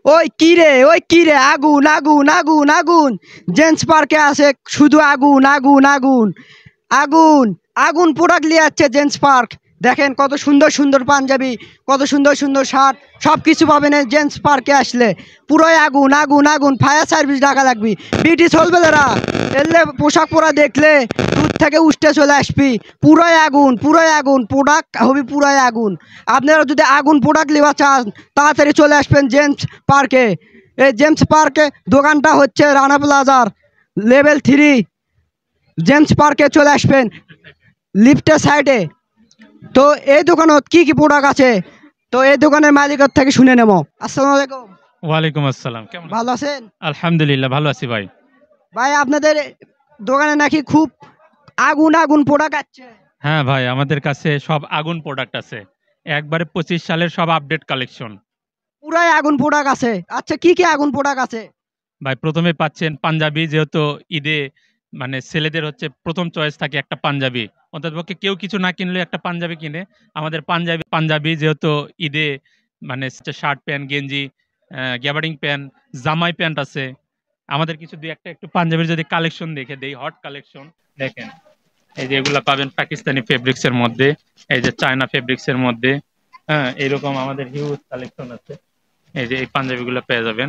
ওই কি রে আগুন আগুন আগুন আগুন জেন্টস পার্কে আছে শুধু আগুন আগুন আগুন আগুন আগুন প্রোডাক্ট নিয়ে যাচ্ছে জেন্টস পার্ক। দেখেন কত সুন্দর সুন্দর পাঞ্জাবি, কত সুন্দর সুন্দর শার্ট, সব কিছু পাবেন এই জেন্টস পার্কে আসলে। পুরোই আগুন আগুন আগুন, ফায়ার সার্ভিস ডাকা লাগবি। ব্রিটিশ হলবেলারা এলে পোশাক পরা দেখলে দূর থেকে উঠতে চলে আসবি। পুরোই আগুন প্রোডাক্ট হবি, পুরোই আগুন। আপনারা যদি আগুন প্রোডাক্ট নেওয়া চান তাড়াতাড়ি চলে আসবেন জেমস পার্কে। এই জেমস পার্কে দোকানটা হচ্ছে রানা প্লাজার লেভেল 3। জেমস পার্কে চলে আসবেন লিফটের সাইডে। তো এই দোকানত কি কি প্রোডাক্ট আছে, তো এই দোকানের মালিকের থেকে শুনে নেব। আসসালামু আলাইকুম। ওয়ালাইকুম আসসালাম। কেমন ভালো আছেন? আলহামদুলিল্লাহ ভালো আছি ভাই। ভাই আপনাদের দোকানে নাকি খুব আগুন আগুন প্রোডাক্ট আছে। হ্যাঁ ভাই, আমাদের কাছে সব আগুন প্রোডাক্ট আছে, একবারে 25 সালের সব আপডেট কালেকশন। পুরাই আগুন প্রোডাক্ট আছে। আচ্ছা কি কি আগুন প্রোডাক্ট আছে? ভাই প্রথমে পাচ্ছেন পাঞ্জাবি, যেহেতু ঈদে মানে ছেলেদের হচ্ছে প্রথম চয়েস থাকে একটা পাঞ্জাবি, অন্ততপক্ষে কেউ কিছু না কিনলে একটা পাঞ্জাবি কিনে। আমাদের পাঞ্জাবি যেহেতু ঈদে মানে শার্ট প্যান্ট গেঞ্জি, গ্যাবার্ডিং প্যান্ট, জামাই প্যান্ট আছে। আমাদের কিছু দুই একটা একটু পাঞ্জাবির যদি কালেকশন দেখে দেই, হট কালেকশন দেখেন। এই যে এগুলা পাবেন পাকিস্তানি ফেব্রিক্স এর মধ্যে, এই যে চায়না ফেব্রিক্স এর মধ্যে। হ্যাঁ, এরকম আমাদের হিউজ কালেকশন আছে। এই যে এই পাঞ্জাবি গুলো পেয়ে যাবেন।